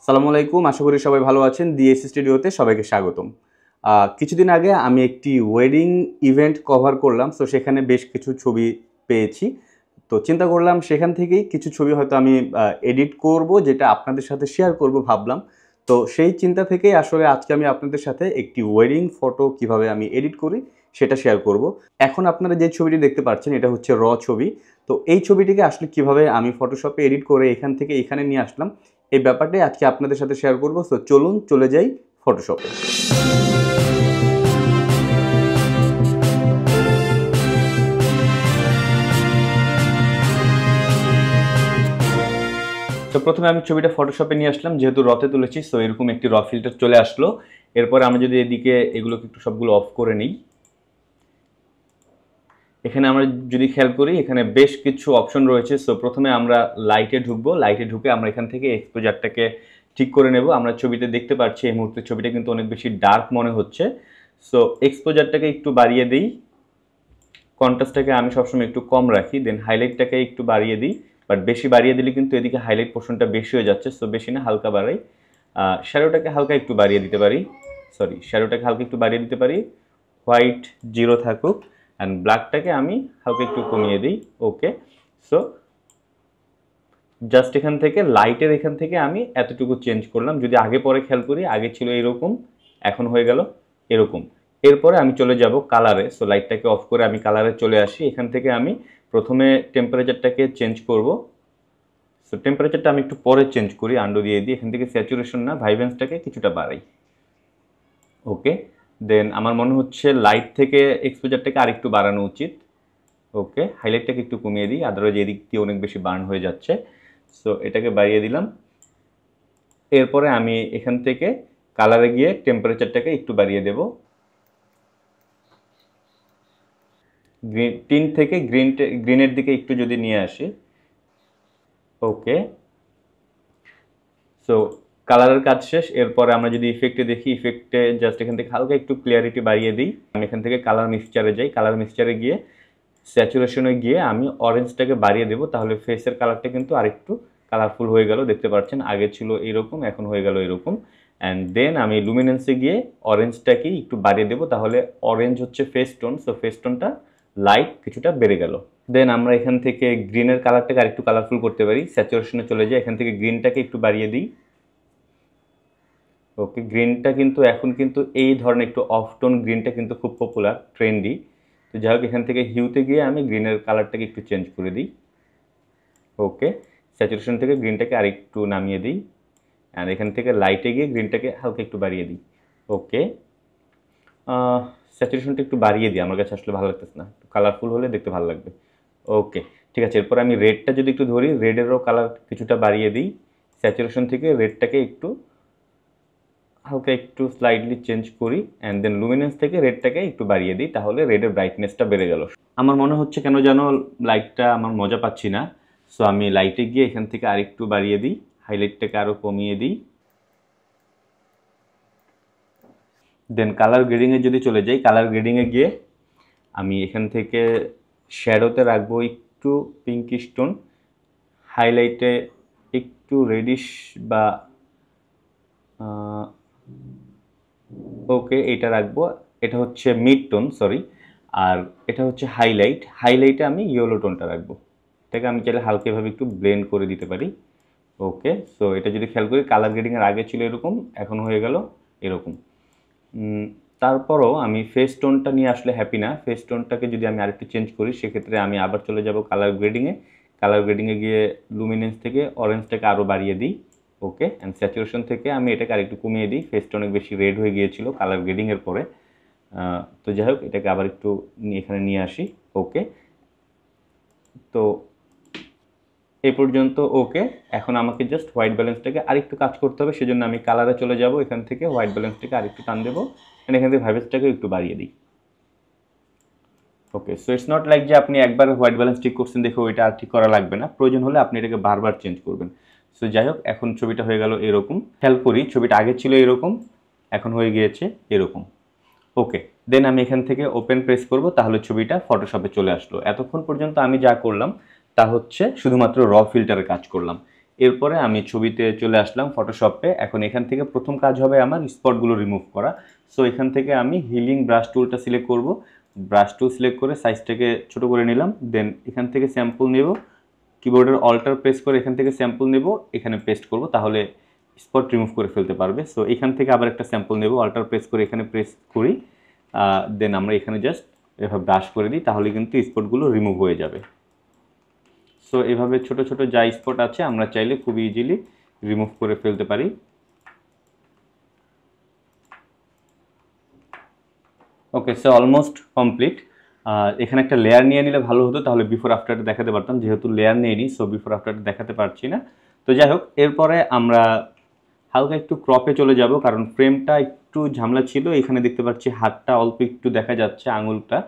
আসসালামু আলাইকুম, আশা করি সবাই ভালো আছেন। ডিএস স্টুডিওতে সবাইকে স্বাগতম। কিছুদিন আগে আমি একটি ওয়েডিং ইভেন্ট কভার করলাম। সো সেখানে বেশ কিছু ছবি পেয়েছি। তো চিন্তা করলাম সেখান থেকেই কিছু ছবি হয়তো আমি এডিট করব, যেটা আপনাদের সাথে শেয়ার করব ভাবলাম। তো সেই চিন্তা থেকেই আসলে আজকে আমি আপনাদের সাথে একটি ওয়েডিং ফটো কিভাবে আমি এডিট করি সেটা শেয়ার করব। এখন আপনারা যে ছবিটি দেখতে পাচ্ছেন এটা হচ্ছে ছবি। তো এই ছবিটিকে আসলে কিভাবে আমি ফটোশপে এডিট করে এখান থেকে এখানে নিয়ে আসলাম, এই ব্যাপারটাই আজকে আপনাদের সাথে শেয়ার করব। সো চলুন চলে যাই ফটোশপে। তো প্রথমে আমি ছবিটা ফটোশপে নিয়ে আসলাম, যেহেতু রতে তুলেছি সো এরকম একটি র ফিল্টার চলে আসলো। এরপরে আমি যদি এদিকে এগুলোকে একটু সবগুলো অফ করে নিই, এখানে আমরা যদি খেয়াল করি এখানে বেশ কিছু অপশন রয়েছে। সো প্রথমে আমরা লাইটে ঢুকবো, লাইটে ঢুকে আমরা এখান থেকে এক্সপোজারটাকে ঠিক করে নেব। আমরা ছবিতে দেখতে পাচ্ছি এই মুহূর্তে ছবিটা কিন্তু অনেক বেশি ডার্ক মনে হচ্ছে। সো এক্সপোজারটাকে একটু বাড়িয়ে দিই, কন্ট্রাস্টটাকে আমি সবসময় একটু কম রাখি, দেন হাইলাইটটাকে একটু বাড়িয়ে দিই। বাট বেশি বাড়িয়ে দিলে কিন্তু এদিকে হাইলাইট পোর্শনটা বেশি হয়ে যাচ্ছে, সো বেশি না, হালকা বাড়াই। শ্যাডোটাকে হালকা একটু বাড়িয়ে দিতে পারি, শ্যাডোটাকে হালকা একটু বাড়িয়ে দিতে পারি, হোয়াইট জিরো থাকুক, অ্যান্ড ব্ল্যাকটাকে আমি হালকা একটু কমিয়ে দিই। ওকে, সো জাস্ট এখান থেকে লাইটের এখান থেকে আমি এতটুকু চেঞ্জ করলাম। যদি আগে পরে খেয়াল করি, আগে ছিল এরকম, এখন হয়ে গেল এরকম। এরপরে আমি চলে যাব কালারে। সো লাইটটাকে অফ করে আমি কালারে চলে আসি। এখান থেকে আমি প্রথমে টেম্পারেচারটাকে চেঞ্জ করব। সো টেম্পারেচারটা আমি একটু পরে চেঞ্জ করি, আন্ডু দিয়ে দিই। এখান থেকে স্যাচুরেশন না, ভাইব্রেন্সটাকে কিছুটা বাড়াই। ওকে, দেন আমার মনে হচ্ছে লাইট থেকে এক্সপোজারটাকে আরেকটু বাড়ানো উচিত। ওকে, হাইলাইটটাকে একটু কমিয়ে দিই, আদারওয়াইজ এদিক দিয়ে অনেক বেশি বার্ন হয়ে যাচ্ছে। সো এটাকে বাড়িয়ে দিলাম। এরপরে আমি এখান থেকে কালারে গিয়ে টেম্পারেচারটাকে একটু বাড়িয়ে দেব। টিন থেকে গ্রিনের দিকে একটু যদি নিয়ে আসি। ওকে, সো কালারের কাজ শেষ। এরপরে আমরা যদি ইফেক্টে দেখি, ইফেক্টে জাস্ট এখান থেকে হালকা একটু ক্লিয়ারিটি বাড়িয়ে দিই। আমি এখান থেকে কালার মিক্সচারে যাই, কালার মিক্সচারে গিয়ে স্যাচুরেশনে গিয়ে আমি অরেঞ্জটাকে বাড়িয়ে দেবো। তাহলে ফেসের কালারটা কিন্তু আরেকটু কালারফুল হয়ে গেল, দেখতে পাচ্ছেন আগে ছিল এরকম, এখন হয়ে গেল এরকম। অ্যান্ড দেন আমি লুমিনেন্সে গিয়ে অরেঞ্জটাকে একটু বাড়িয়ে দেবো, তাহলে অরেঞ্জ হচ্ছে ফেস টোন, সো ফেস টোনটা লাইট কিছুটা বেড়ে গেল। দেন আমরা এখান থেকে গ্রিনের কালারটাকে আরেকটু কালারফুল করতে পারি, স্যাচুরেশনে চলে যাই, এখান থেকে গ্রিনটাকে একটু বাড়িয়ে দিই। ওকে, গ্রিনটা কিন্তু এখন কিন্তু এই ধরনের একটু অফ টোন গ্রিনটা কিন্তু খুব পপুলার, ট্রেন্ডি। তো যাই হোক, এখান থেকে হিউতে গিয়ে আমি গ্রিনের কালারটাকে একটু চেঞ্জ করে দিই। ওকে, স্যাচুরেশন থেকে গ্রিনটাকে আরেকটু নামিয়ে দিই, আর এখান থেকে লাইটে গিয়ে গ্রিনটাকে হালকা একটু বাড়িয়ে দিই। ওকে, স্যাচুরেশনটা একটু বাড়িয়ে দিই, আমার কাছে আসলে ভালো লাগতেছে না, কালারফুল হলে দেখতে ভালো লাগবে। ওকে, ঠিক আছে। এরপর আমি রেডটা যদি একটু ধরি, রেডেরও কালার কিছুটা বাড়িয়ে দিই, স্যাচুরেশন থেকে রেডটাকে একটু হালকা একটু স্লাইডলি চেঞ্জ করি, অ্যান্ড দেন লুমিনেন্স থেকে রেডটাকে একটু বাড়িয়ে দিই, তাহলে রেডের ব্রাইটনেসটা বেড়ে গেল। আমার মনে হচ্ছে কেন যেন লাইটটা আমার মজা পাচ্ছি না, সো আমি লাইটে গিয়ে এখান থেকে আরেকটু বাড়িয়ে দিই, হাইলাইটটাকে আরও কমিয়ে দিই। দেন কালার গ্রেডিংয়ে যদি চলে যাই, কালার গ্রেডিংয়ে গিয়ে আমি এখান থেকে শ্যাডোতে রাখবো একটু পিঙ্কিশ টোন, হাইলাইটে একটু রেডিশ বা ওকে এটা রাখবো, এটা হচ্ছে মিড টোন, সরি। আর এটা হচ্ছে হাইলাইট, হাইলাইটে আমি ইয়েলো টোনটা রাখবো। এটাকে আমি চাইলে হালকাভাবে একটু ব্লেন্ড করে দিতে পারি। ওকে, সো এটা যদি খেয়াল করি, কালার গ্রেডিংয়ের আগে ছিল এরকম, এখন হয়ে গেল এরকম। তারপরও আমি ফেস টোনটা নিয়ে আসলে হ্যাপি না। ফেস টোনটাকে যদি আমি আরেকটু চেঞ্জ করি, সেক্ষেত্রে আমি আবার চলে যাব কালার গ্রেডিংয়ে। কালার গ্রেডিংয়ে গিয়ে লুমিনেন্স থেকে অরেঞ্জটাকে আরও বাড়িয়ে দিই। ওকে, অ্যান্ড স্যাচুরেশন থেকে আমি এটাকে আরেকটু কমিয়ে দিই, ফেসটা অনেক বেশি রেড হয়ে গিয়েছিল কালার গ্রেডিংয়ের পরে। তো যাই হোক, এটাকে আবার একটু এখানে নিয়ে আসি। ওকে, তো এই পর্যন্ত ওকে। এখন আমাকে জাস্ট হোয়াইট ব্যালেন্সটাকে আরেকটু কাজ করতে হবে, সেজন্য আমি কালারে চলে যাব, এখান থেকে হোয়াইট ব্যালেন্সটাকে আরেকটু টান দেবো, অ্যান্ড এখান থেকে ভাইব্রেন্সটাকে একটু বাড়িয়ে দিই। ওকে, সো ইটস নট লাইক যে আপনি একবার হোয়াইট ব্যালেন্স ঠিক করছেন দেখে ওইটা আর ঠিক করা লাগবে না, প্রয়োজন হলে আপনি এটাকে বারবার চেঞ্জ করবেন। সো যাই হোক, এখন ছবিটা হয়ে গেল এরকম। খেয়াল করি ছবিটা আগে ছিল এরকম, এখন হয়ে গিয়েছে এরকম। ওকে, দেন আমি এখান থেকে ওপেন প্রেস করব, তাহলে ছবিটা ফটোশপে চলে আসলো। এতক্ষণ পর্যন্ত আমি যা করলাম তা হচ্ছে শুধুমাত্র র ফিল্টারে কাজ করলাম। এরপরে আমি ছবিতে চলে আসলাম ফটোশপে। এখন এখান থেকে প্রথম কাজ হবে আমার স্পটগুলো রিমুভ করা। সো এখান থেকে আমি হিলিং ব্রাশ টুলটা সিলেক্ট করব। ব্রাশ টুল সিলেক্ট করে সাইজটাকে ছোট করে নিলাম। দেন এখান থেকে স্যাম্পল নেব, কিবোর্ডের অল্টার প্রেস করে এখান থেকে স্যাম্পল নেব, এখানে পেস্ট করব, তাহলে স্পট রিমুভ করে ফেলতে পারবে। সো এখান থেকে আবার একটা স্যাম্পল নেব, অল্টার প্রেস করে এখানে প্রেস করি, দেন আমরা এখানে জাস্ট এভাবে ব্রাশ করে দিই, তাহলে কিন্তু স্পটগুলো রিমুভ হয়ে যাবে। সো এভাবে ছোট ছোট যা স্পট আছে আমরা চাইলে খুব ইজিলি রিমুভ করে ফেলতে পারি। ওকে, সো অলমোস্ট কমপ্লিট। এখানে একটা লেয়ার নিয়ে নিলে ভালো হতো, তাহলে বিফোর আফটারটা দেখাতে পারতাম, যেহেতু লেয়ার নেইনি সো বিফোর আফটারটা দেখাতে পারছি না। তো যাই হোক, এরপরে আমরা হালকা একটু ক্রপে চলে যাব, কারণ ফ্রেমটা একটু ঝামেলা ছিল। এখানে দেখতে পাচ্ছি হাতটা অল্প একটু দেখা যাচ্ছে, আঙুলটা,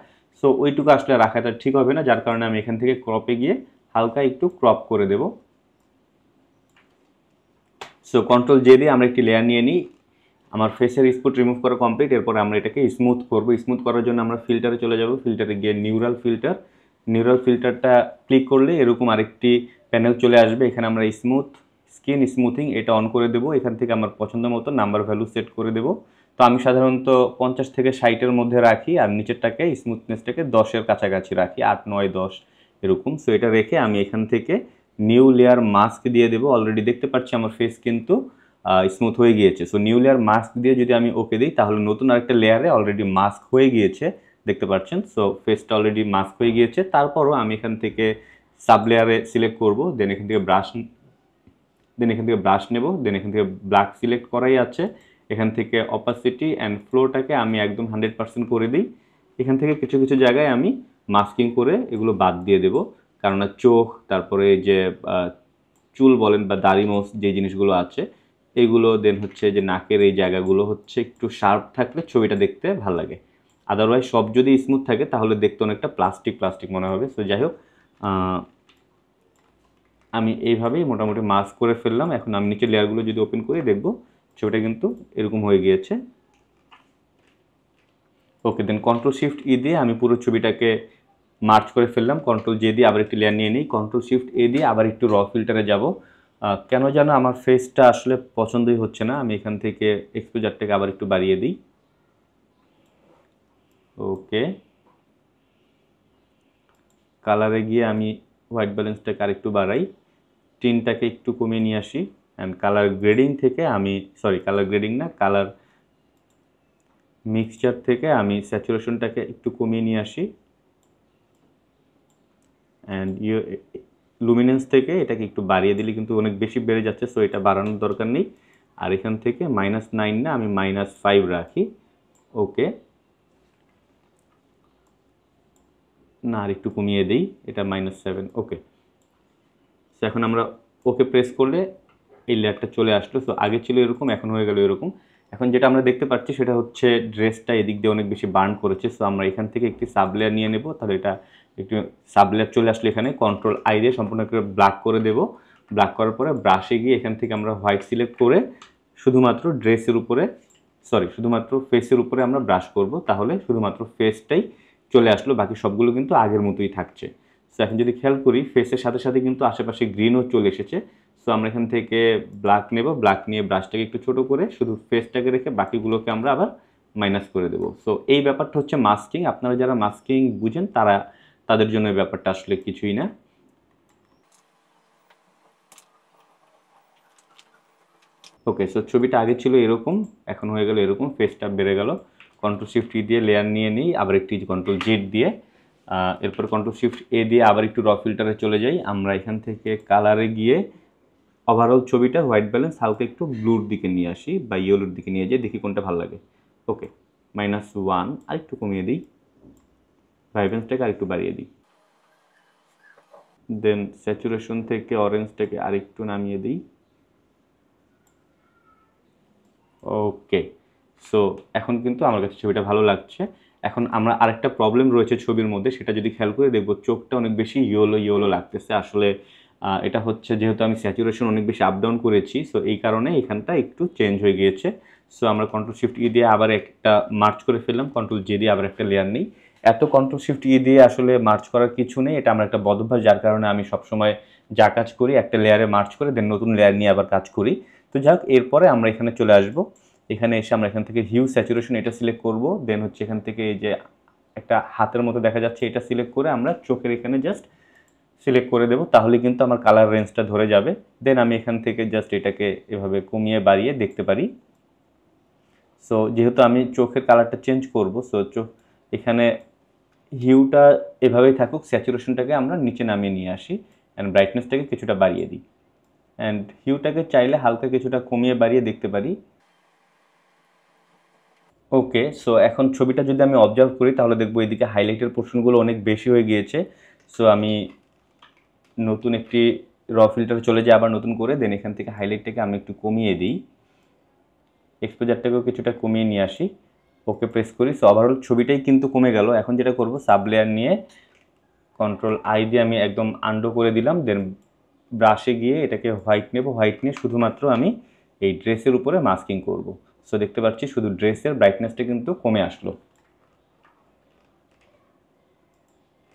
সো ওইটুকু আসলে রাখাটা ঠিক হবে না, যার কারণে আমি এখান থেকে ক্রপে গিয়ে হালকা একটু ক্রপ করে দেব। সো কন্ট্রোল জে দিয়ে আমরা একটি লেয়ার নিয়ে নিই। আমার ফেসের স্পট রিমুভ করা কমপ্লিট। এরপর আমরা এটাকে স্মুথ করব। স্মুথ করার জন্য আমরা ফিল্টারে চলে যাব। ফিল্টারে গিয়ে নিউরাল ফিল্টারটা ক্লিক করলে এরকম আরেকটি প্যানেল চলে আসবে। এখানে আমরা স্কিন স্মুথিং এটা অন করে দেব। এখান থেকে আমার পছন্দ মতো নাম্বার ভ্যালু সেট করে দেব। তো আমি সাধারণত 50 থেকে 60-এর মধ্যে রাখি, আর নিচেরটাকে স্মুথনেসটাকে 10-এর কাছাকাছি রাখি, 8, 9, 10 এরকম। সো এটা রেখে আমি এখান থেকে নিউ লেয়ার মাস্ক দিয়ে দেবো। অলরেডি দেখতে পাচ্ছি আমার ফেস কিন্তু স্মুথ হয়ে গিয়েছে। সো নিউ লেয়ার মাস্ক দিয়ে যদি আমি ওকে দিই, তাহলে নতুন আরেকটা লেয়ারে অলরেডি মাস্ক হয়ে গিয়েছে, দেখতে পাচ্ছেন। সো ফেসটা অলরেডি মাস্ক হয়ে গিয়েছে। তারপরও আমি এখান থেকে সাব লেয়ারে সিলেক্ট করব, দেন এখান থেকে ব্রাশ নেব, দেন এখান থেকে ব্ল্যাক সিলেক্ট করাই আছে। এখান থেকে অপাসিটি অ্যান্ড ফ্লোটাকে আমি একদম 100% করে দিই। এখান থেকে কিছু কিছু জায়গায় আমি মাস্কিং করে এগুলো বাদ দিয়ে দেব, কারণ চোখ, তারপরে যে চুল বলেন বা দাড়ি মোছ যে জিনিসগুলো আছে এগুলো, দেন হচ্ছে যে নাকের এই জায়গাগুলো হচ্ছে একটু শার্প থাকলে ছবিটা দেখতে ভালো লাগে। আদারওয়াইজ সব যদি স্মুথ থাকে তাহলে দেখতে অনেকটা প্লাস্টিক মনে হবে। সো যাই হোক, আমি এইভাবেই মোটামুটি মাস্ক করে ফেললাম। এখন আমি নিচের লেয়ারগুলো যদি ওপেন করি, দেখব ছবিটা কিন্তু এরকম হয়ে গিয়েছে। ওকে, দেন কন্ট্রোল শিফট ই দিয়ে আমি পুরো ছবিটাকে মার্চ করে ফেললাম। কন্ট্রোল জে দিয়ে আবার একটি লেয়ার নিয়ে নিই। কন্ট্রোল শিফট এ দিয়ে আবার একটু র ফিল্টারে যাব। কেন যেন আমার ফেসটা আসলে পছন্দই হচ্ছে না। আমি এখান থেকে এক্সপোজারটাকে আবার একটু বাড়িয়ে দিই। ওকে, কালারে গিয়ে আমি হোয়াইট ব্যালেন্সটাকে আরেকটু বাড়াই, টিনটাকে একটু কমিয়ে নিয়ে আসি, অ্যান্ড কালার গ্রেডিং থেকে আমি কালার মিক্সচার থেকে আমি স্যাচুরেশনটাকে একটু কমিয়ে নিয়ে আসি, অ্যান্ড লুমিনেন্স থেকে এটাকে একটু বাড়িয়ে দিলে কিন্তু অনেক বেশি বেড়ে যাচ্ছে, সো এটা বাড়ানোর দরকার নেই। আর এখান থেকে -9 না, আমি -5 রাখি। ওকে, না আর একটু কমিয়ে দিই, এটা -7। ওকে, সো এখন আমরা ওকে প্রেস করলে এই লেয়ারটা চলে আসলো। সো আগে ছিল এরকম, এখন হয়ে গেল এরকম। এখন যেটা আমরা দেখতে পাচ্ছি সেটা হচ্ছে ড্রেসটা এদিক দিয়ে অনেক বেশি বার্ন করেছে। সো আমরা এখান থেকে একটি সাব লেয়ার নিয়ে নেব। তাহলে এটা একটু সাব লেয়ার চলে আসলে এখানে কন্ট্রোল আই দিয়ে সম্পূর্ণ করে ব্ল্যাক করে দেব। ব্ল্যাক করার পরে ব্রাশে গিয়ে এখান থেকে আমরা হোয়াইট সিলেক্ট করে শুধুমাত্র ফেসের উপরে আমরা ব্রাশ করব, তাহলে শুধুমাত্র ফেসটাই চলে আসলো, বাকি সবগুলো কিন্তু আগের মতোই থাকছে। সো এখন যদি খেয়াল করি, ফেসের সাথে সাথে কিন্তু আশেপাশে গ্রিনও চলে এসেছে। সো আমরা এখান থেকে ব্ল্যাক নেব, ব্ল্যাক নিয়ে ব্রাশটাকে একটু ছোট করে শুধু ফেসটাকে রেখে বাকিগুলোকে আমরা আবার মাইনাস করে দেবো। সো এই ব্যাপারটা হচ্ছে মাস্কিং। আপনারা যারা মাস্কিং বুঝেন তাদের জন্য এই ব্যাপারটা আসলে কিছুই না। ওকে, সো ছবিটা আগে ছিল এরকম, এখন হয়ে গেল এরকম, ফেসটা বেড়ে গেল। কন্ট্রোল শিফট ই দিয়ে লেয়ার নিয়ে নিই, আবার একটি কন্ট্রোল জেড দিয়ে, এরপর কন্ট্রোল শিফট এ দিয়ে আবার একটু র ফিল্টারে চলে যাই। আমরা এখান থেকে কালারে গিয়ে ওভারঅল ছবিটার হোয়াইট ব্যালেন্স হালকা একটু ব্লুর দিকে নিয়ে আসি বা ইয়েলোর দিকে নিয়ে যাই, দেখি কোনটা ভালো লাগে। ওকে, -1 আর একটু কমিয়ে দিই, ভাইব্রেন্সটাকে আরেকটু বাড়িয়ে দিই, দেন স্যাচুরেশন থেকে অরেঞ্জটাকে আরেকটু নামিয়ে দিই। ওকে, সো এখন কিন্তু আমার কাছে ছবিটা ভালো লাগছে। এখন আমরা আরেকটা প্রবলেম রয়েছে ছবির মধ্যে, সেটা যদি খেয়াল করে দেখব, চোখটা অনেক বেশি ইয়েলো লাগতেছে। আসলে এটা হচ্ছে যেহেতু আমি স্যাচুরেশন অনেক বেশি আপ ডাউন করেছি, সো এই কারণে এখানটা একটু চেঞ্জ হয়ে গিয়েছে। সো আমরা কন্ট্রোল শিফট ই দিয়ে আবার একটা মার্চ করে ফেললাম, কন্ট্রোল জে দিয়ে আবার একটা লেয়ার নিই। এত কন্ট্রোল শিফট ই দিয়ে আসলে মার্চ করার কিছু নেই, এটা আমার একটা বদভ্যাস, যার কারণে আমি সবসময় যা কাজ করি একটা লেয়ারে মার্চ করে দেন নতুন লেয়ার নিয়ে আবার কাজ করি। তো যাই হোক, এরপরে আমরা এখানে চলে আসব। এখানে এসে আমরা এখান থেকে হিউ স্যাচুরেশন এটা সিলেক্ট করব। দেন হচ্ছে এখান থেকে এই যে একটা হাতের মতো দেখা যাচ্ছে এটা সিলেক্ট করে আমরা চোখের এখানে জাস্ট সিলেক্ট করে দেব, তাহলে কিন্তু আমার কালার রেঞ্জটা ধরে যাবে। দেন আমি এখান থেকে জাস্ট এটাকে এভাবে কমিয়ে বাড়িয়ে দেখতে পারি। সো যেহেতু আমি চোখের কালারটা চেঞ্জ করব, সো এখানে হিউটা এভাবেই থাকুক, স্যাচুরেশনটাকে আমরা নিচে নামিয়ে নিয়ে আসি অ্যান্ড ব্রাইটনেসটাকে কিছুটা বাড়িয়ে দিই। অ্যান্ড হিউটাকে চাইলে হালকা কিছুটা কমিয়ে বাড়িয়ে দেখতে পারি। ওকে, সো এখন ছবিটা যদি আমি অবজার্ভ করি তাহলে দেখবো এদিকে হাইলাইটের পোর্শনগুলো অনেক বেশি হয়ে গিয়েছে। সো আমি নতুন একটি র ফিল্টারে চলে যাই আবার নতুন করে, দেন এখান থেকে হাইলাইটটাকে আমি একটু কমিয়ে দিই, এক্সপোজারটাকেও কিছুটা কমিয়ে নিয়ে আসি, ওকে প্রেস করি। সো ওভারঅল ছবিটাই কিন্তু কমে গেল। এখন যেটা করব, সাব লেয়ার নিয়ে কন্ট্রোল আই দিয়ে আমি একদম আন্ডো করে দিলাম। দেন ব্রাশে গিয়ে এটাকে হোয়াইট নেব, হোয়াইট নিয়ে শুধুমাত্র আমি এই ড্রেসের উপরে মাস্কিং করব। সো দেখতে পাচ্ছি শুধু ড্রেসের ব্রাইটনেসটা কিন্তু কমে আসলো।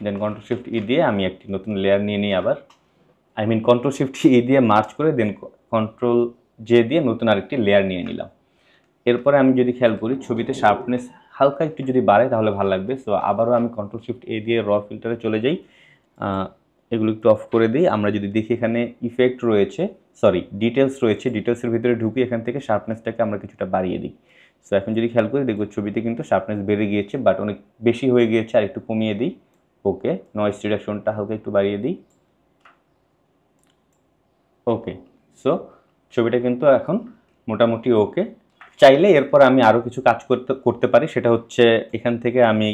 দেন কন্ট্রোল শিফট ই দিয়ে আমি একটি নতুন লেয়ার নিয়ে নিই আবার, কন্ট্রোল শিফট ই দিয়ে মার্চ করে দেন কন্ট্রোল জে দিয়ে নতুন আরেকটি লেয়ার নিয়ে নিলাম। এরপরে আমি যদি খেয়াল করি ছবিতে শার্পনেস হালকা একটু যদি বাড়ে তাহলে ভালো লাগবে। সো আবারও আমি কন্ট্রোল শিফট এ দিয়ে র ফিল্টারে চলে যাই, এগুলো একটু অফ করে দিই। আমরা যদি দেখি এখানে ইফেক্ট রয়েছে, সরি ডিটেলস রয়েছে, ডিটেলসের ভিতরে ঢুকি এখান থেকে শার্পনেসটাকে আমরা কিছুটা বাড়িয়ে দিই। সো এখন যদি খেয়াল করি দেখব ছবিতে কিন্তু শার্পনেস বেড়ে গিয়েছে, বাট অনেক বেশি হয়ে গিয়েছে, আর একটু কমিয়ে দিই। ওকে, নয়েজ রিডাকশনটা হালকা একটু বাড়িয়ে দিই। ওকে, সো ছবিটা কিন্তু এখন মোটামুটি ওকে। চাইলে এরপর আমি আরও কিছু কাজ করতে পারি, সেটা হচ্ছে এখান থেকে আমি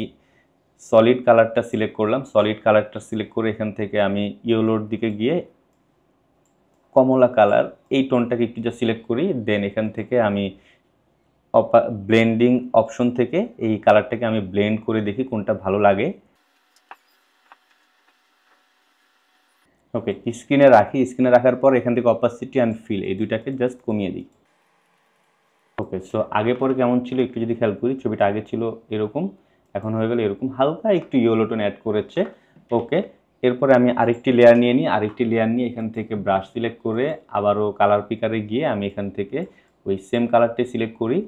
সলিড কালারটা সিলেক্ট করলাম, সলিড কালারটা সিলেক্ট করে এখান থেকে আমি ইয়েলোর দিকে গিয়ে কমলা কালার এই টোনটাকে একটু যা সিলেক্ট করি। দেন এখান থেকে আমি ব্লেন্ডিং অপশন থেকে এই কালারটাকে আমি ব্লেন্ড করে দেখি কোনটা ভালো লাগে। ওকে, স্ক্রিনে রাখি, স্ক্রিনে রাখার পর এখান থেকে অপাসিটি অ্যান্ড ফিল এই দুইটাকে জাস্ট কমিয়ে দিই। ওকে, সো আগে পরে কেমন ছিল একটু যদি খেয়াল করি, ছবিটা আগে ছিল এরকম, এখন হয়ে গেল এরকম, হালকা একটু ইয়েলো টোন অ্যাড করেছে। ওকে, এরপরে আমি আরেকটি লেয়ার নিয়ে নিই, আরেকটি লেয়ার নিয়ে এখান থেকে ব্রাশ সিলেক্ট করে আবারও কালার পিকারে গিয়ে আমি এখান থেকে ওই সেম কালারটাই সিলেক্ট করি।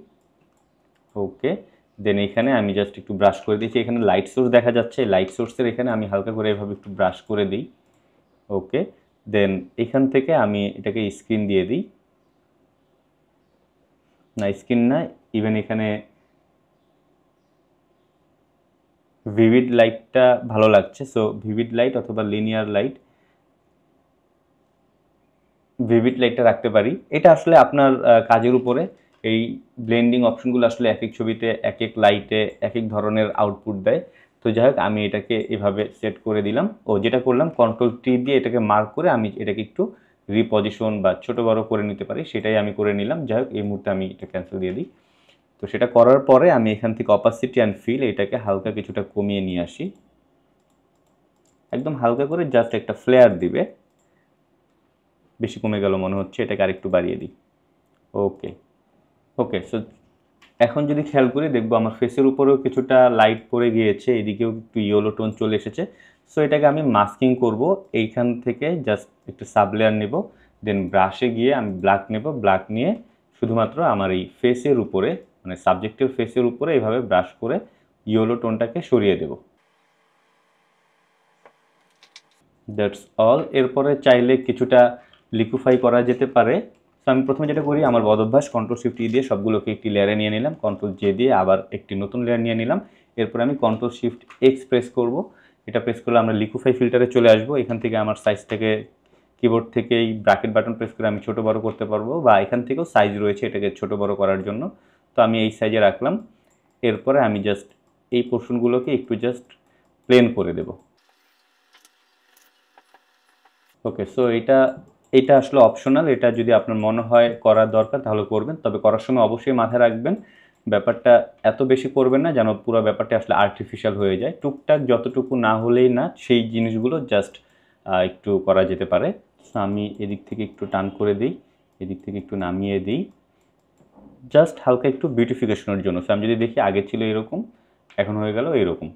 ওকে, দেন এখানে আমি জাস্ট একটু ব্রাশ করে দিচ্ছি, এখানে লাইট সোর্স দেখা যাচ্ছে, লাইট সোর্সের এখানে আমি হালকা করে এভাবে একটু ব্রাশ করে দিই। ওকে, দেন এখান থেকে আমি এটাকে স্ক্রিন দিয়ে দিই, না স্ক্রিন না, ইভেন এখানে ভিভিড লাইটটা ভালো লাগছে। সো ভিভিড লাইট অথবা লিনিয়ার লাইট, ভিভিড লাইটটা রাখতে পারি। এটা আসলে আপনার কাজের উপরে, এই ব্লেন্ডিং অপশনগুলো আসলে এক এক ছবিতে এক এক লাইটে এক এক ধরনের আউটপুট দেয়। তো যাই হোক, আমি এটাকে এভাবে সেট করে দিলাম। ও যেটা করলাম, কন্ট্রোল টি দিয়ে এটাকে মার্ক করে আমি এটাকে একটু রিপজিশন বা ছোটো বড়ো করে নিতে পারি, সেটাই আমি করে নিলাম। যাই হোক, এই মুহূর্তে আমি এটা ক্যান্সেল দিয়ে দিই। তো সেটা করার পরে আমি এখান থেকে অপাসিটি অ্যান্ড ফিল এটাকে হালকা কিছুটা কমিয়ে নিয়ে আসি, একদম হালকা করে জাস্ট একটা ফ্লেয়ার দিবে। বেশি কমে গেল মনে হচ্ছে, এটাকে আরেকটু বাড়িয়ে দিই। ওকে, ওকে, সো এখন যদি খেয়াল করি দেখবো আমার ফেসের উপরেও কিছুটা লাইট পড়ে গিয়েছে, এদিকেও একটু ইয়েলো টোন চলে এসেছে। সো এটাকে আমি মাস্কিং করব, এইখান থেকে জাস্ট একটু সাবলেয়ার নেব, দেন ব্রাশে গিয়ে আমি ব্ল্যাক নেব, ব্ল্যাক নিয়ে শুধুমাত্র আমার এই ফেসের উপরে মানে সাবজেক্টের ফেসের উপরে এইভাবে ব্রাশ করে ইয়েলো টোনটাকে সরিয়ে দেব। That's all. এরপরে চাইলে কিছুটা লিকুইফাই করা যেতে পারে। সো আমি প্রথমে যেটা করি, আমার বদ অভ্যাস, কন্ট্রোল শিফট ই দিয়ে সবগুলোকে একটি লেয়ারে নিয়ে নিলাম, কন্ট্রোল জে দিয়ে আবার একটি নতুন লেয়ার নিয়ে নিলাম। এরপর আমি কন্ট্রোল শিফট এক্স প্রেস করব, এটা প্রেস করলে আমরা লিকুইফাই ফিল্টারে চলে আসবো। এখান থেকে আমার সাইজটাকে কিবোর্ড থেকে এই ব্র্যাকেট বাটন প্রেস করে আমি ছোটো বড়ো করতে পারবো, বা এখান থেকেও সাইজ রয়েছে এটাকে ছোটো বড়ো করার জন্য। তো আমি এই সাইজে রাখলাম। এরপরে আমি জাস্ট এই পোর্শনগুলোকে একটু জাস্ট প্লেন করে দেব। ওকে, সো এটা আসলে অপশনাল, এটা যদি আপনার মনে হয় করার দরকার তাহলে করবেন, তবে করার সময় অবশ্যই মাথায় রাখবেন ব্যাপারটা এত বেশি করবেন না যেন পুরো ব্যাপারটা আসলে আর্টিফিশিয়াল হয়ে যায়। টুকটাক যতটুকু না হলেই না, সেই জিনিসগুলো জাস্ট একটু করা যেতে পারে। সো আমি এদিক থেকে একটু টান করে দিই, এদিক থেকে একটু নামিয়ে দিই, জাস্ট হালকা একটু বিউটিফিকেশনের জন্য। সো আমি যদি দেখি আগে ছিল এরকম, এখন হয়ে গেল এরকম,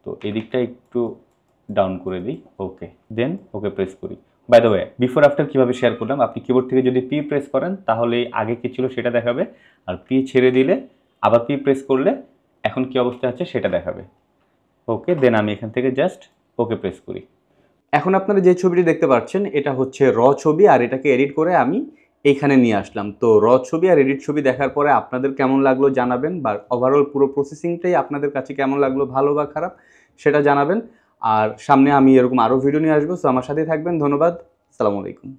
তো এদিকটা একটু ডাউন করে দিই। ওকে, দেন ওকে প্রেস করি। By the way, before after কীভাবে শেয়ার করলাম, আপনি কিবোর্ড থেকে যদি পি প্রেস করেন তাহলে আগে কী ছিল সেটা দেখাবে, আর পি ছেড়ে দিলে আবার পি প্রেস করলে এখন কী অবস্থা আছে সেটা দেখাবে। ওকে, দেন আমি এখান থেকে জাস্ট ওকে প্রেস করি। এখন আপনারা যে ছবিটি দেখতে পাচ্ছেন এটা হচ্ছে র ছবি, আর এটাকে এডিট করে আমি এইখানে নিয়ে আসলাম। তো র ছবি আর এডিট ছবি দেখার পরে আপনাদের কেমন লাগলো জানাবেন, বা ওভারঅল পুরো প্রসেসিংটাই আপনাদের কাছে কেমন লাগলো, ভালো বা খারাপ সেটা জানাবেন। আর সামনে আমি এরকম আরও ভিডিও নিয়ে আসবো, সো আমার সাথেই থাকবেন। ধন্যবাদ, আসসালামু আলাইকুম।